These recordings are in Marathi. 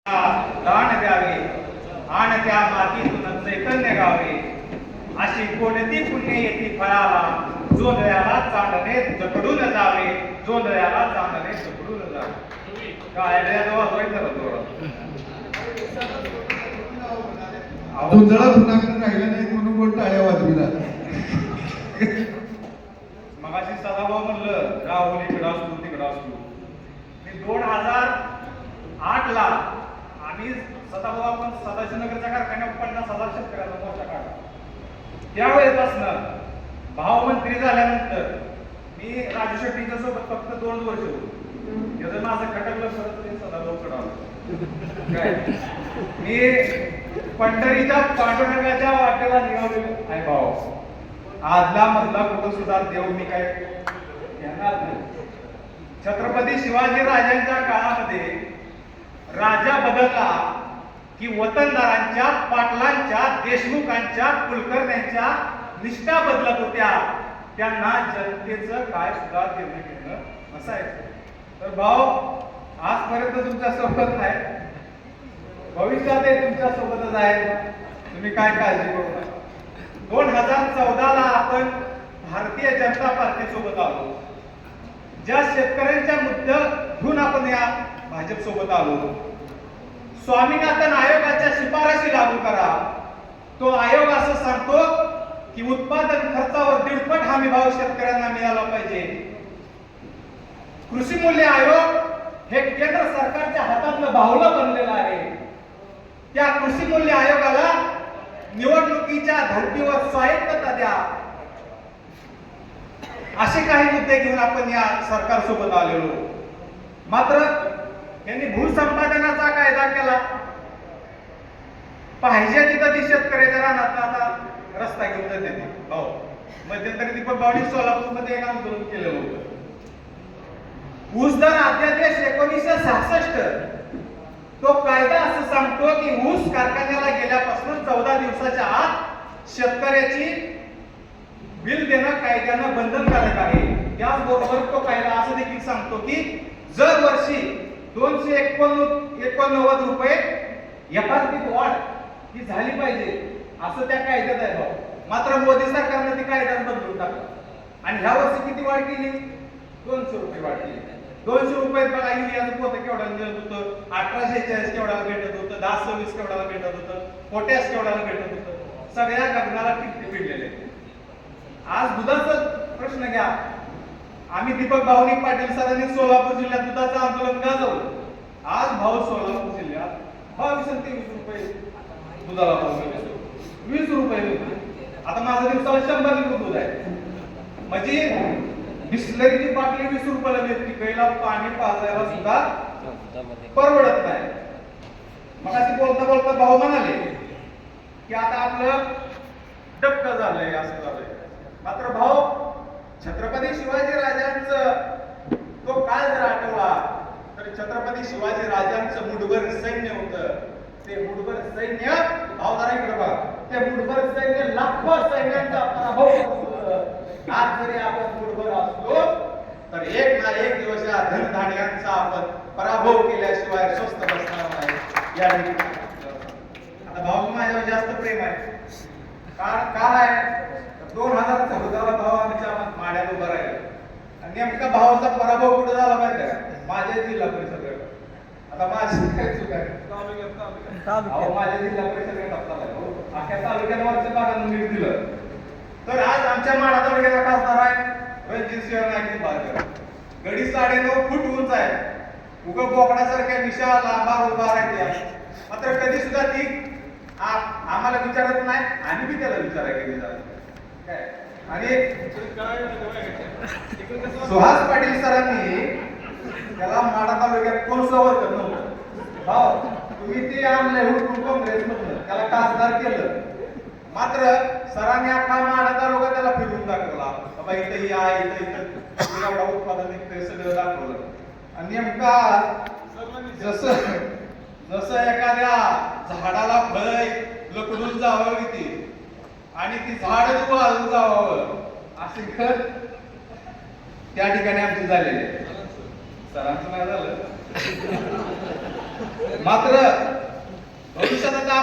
दान द्यावे आणि त्या मातीतून चैतन्य गावे अशी कोणती पुण्य येती फळाला जोंधळ्याला चांदणे जकडून जावे जोंधळ्याला चांदणे जकडून जावे काय जोंधळा कुणाकडे राहिला नाही म्हणून कोण टाळ्या वाजविला. मगाशी सदाभाऊ म्हणलं राहुल इकडं असतो तिकडं असतो. मी 2008 ला आम्ही सदाभाऊ आपण सदाशिवनगरच्या कारखान्यात 50,000 शेतकऱ्याचा मोर्चा काढला. त्यावेळेपासून भावमंत्री झाल्यानंतर मी राजू शेट्टींच्या सोबत फक्त 2 वर्ष होतो. याचं माझं खटकलं परत ते सदाभाऊ कडा काय मी पंढरीच्या पांडुरंगाच्या वाटेला निघालेलो आहे भाऊ. आदला मधला कुठं सुद्धा देव मी काय घेणार नाही. छत्रपती शिवाजी राजांच्या काळामध्ये राजा बदलला की वतनदारांच्या पाटलांच्या देशमुखांच्या कुलकर्ण्यांच्या निष्ठा बदलत होत्या. त्यांना जनतेचं काय सुद्धा देणं घेणं असायचं. तर भाऊ आजपर्यंत तुमच्या सोबत नाही, भविष्यात तुमच्या सोबतच आहे. तुम्ही काय काळजी करू नका. 2014 ला आपण भारतीय जनता पार्टी सोबत आलो. ज्या शेतकऱ्यांच्या मुद्दे घेऊन आपण या भाजप सोबत आलो. स्वामीनाथन आयोगाच्या शिफारशी लागू करा. तो आयोग असं सांगतो की उत्पादन खर्चावर 1.5 हमी भाव शेतकऱ्यांना मिळाला पाहिजे. कृषी मूल्य आयोग हे केंद्र सरकारच्या हातातलं बाहुलं बनलेलं आहे. त्या कृषी मूल्य आयोगाला निवडणुकीच्या धर्तीवर स्वायत्तता द्या. असे काही मुद्दे घेऊन आपण या सरकार सोबत आलेलो. मात्र यांनी भूसंपादनाचा कायदा केला. पाहिजे तिथं ती शेतकऱ्याच्या रानात आता रस्ता घेऊन जाते. हो, मध्यंतरी दीपक भाऊनी सोलापूरमध्ये एक आंदोलन केलेलं होतं. ऊस दर अध्यादेश 1966 तो कायदा असं सांगतो की ऊस कारखान्याला गेल्यापासून 14 दिवसाच्या आत शेतकऱ्याची बिल देणं कायद्यानं बंधनकारक आहे. त्याचबरोबर तो कायदा असं देखील सांगतो की जर वर्षी 289 रुपये एफआरपी वाढ ही झाली पाहिजे असं त्या कायद्यात आहे. मात्र मोदी सरकारने ती कायदा बदलून टाकला आणि ह्या वर्षी किती वाढ केली? 200 रुपये वाढ केली. 200 रुपये बघा युरियाचं पोतं केवढ्याला मिळत होतं, 1846 केवढ्याला भेटत होतं, 1026 केवढ्याला भेटत होतं, पोटॅश केवढ्याला भेटत होतं. सगळ्या गगनाला टिकते भिडलेले. आज दुधाचा प्रश्न घ्या. आम्ही दीपक भाऊनी पाटील सरांनी सोलापूर जिल्ह्यात दुधाचं आंदोलन गाजवलं. आज भाऊ सोलापूर जिल्ह्यात 22-23 रुपये दुधाला भाव मिळतो. 20 रुपये. आता माझं दिवसाला 100 लिटर दूध आहे. म्हणजे बिस्लरीची बाटली 20 रुपयाला मिळते. कैला पाणी पाजायला सुद्धा परवडत नाही. मग अशी बोलता बोलता भाऊ म्हणाले की आता आपलं डबक झालंय असं झालंय. मात्र भाऊ छत्रपती शिवाजी राजांचं तो काळ जर आठवला तर छत्रपती शिवाजी राजांचं मुठभर सैन्य होतं. ते मुठभर सैन्य भावदारा इकडे बघा. ते मुठभर सैन्य लाखो सैन्यांचा पराभव होतं. आज जरी आपण मुठभर असलो तर एक ना एक दिवस या धनधान्यांचा आपण पराभव केल्याशिवाय स्वस्त बसणार नाही. या आता भाऊ माझ्यावर जास्त प्रेम आहे. काय 2014 ला भाऊ आमच्या माड्यात उभा राहिला आणि नेमका भावाचा पराभव कुठे झाला माहिती का? माझ्या जिल्हा परिषद. आता माझी काय चूक आहे? माझ्या जिल्हा परिषद गटात अख्या तालुक्यात वरच्या भागानं नीट दिलं तर आज आमच्या माडा तालुक्याचा खासदार आहे रणजित सिंह नाईक निंबाळकर. गडी 9.5 फूट उंच आहे. उगं बोकडासारख्या विशाल लांबार उभा राहिल्या. मात्र कधी सुद्धा ती आम्हाला विचारत नाही. आम्ही बी त्याला विचारायला गेले काय. आणि सुहास पाटील सरांनी त्याला माडा तालुक्यात कोण सवय करत नव्हतं. भाऊ तुम्ही ते आणलंय हुडकून काँग्रेसमधून त्याला खासदार केलं. मात्र सरांनी अख्खा माडा तालुका त्याला फिरवून दाखवला. बाबा इथं या इथं एवढा उत्पादन निघतंय सगळं दाखवलं. आणि नेमका जसं एखाद्या झाडाला फळ लकडून जावं किती आणि ती झाडच वाळून जावं असे खत त्या ठिकाणी आमचे झालेले. सरांचं नाही झालं. मात्र भविष्यात आता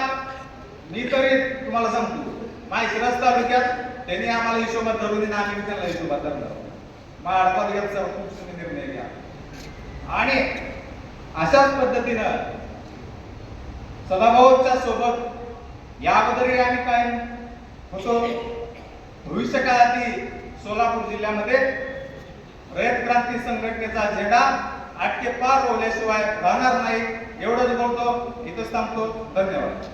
मी तरी तुम्हाला सांगतो माळशिरस तालुक्यात त्यांनी आम्हाला हिशोबात धरून दिला, आम्ही त्यांना हिशोबात धरणार. माळ तालुक्यात खूप तुम्ही निर्णय घ्या. आणि अशाच पद्धतीनं सदाभाऊच्या सोबत या अगोदरही आम्ही कायम होतो. भविष्य काळातही सोलापूर जिल्ह्यामध्ये रयत क्रांती संघटनेचा झेंडा आटके पार रोवल्याशिवाय राहणार नाही. एवढंच बोलतो, इथंच थांबतो. धन्यवाद.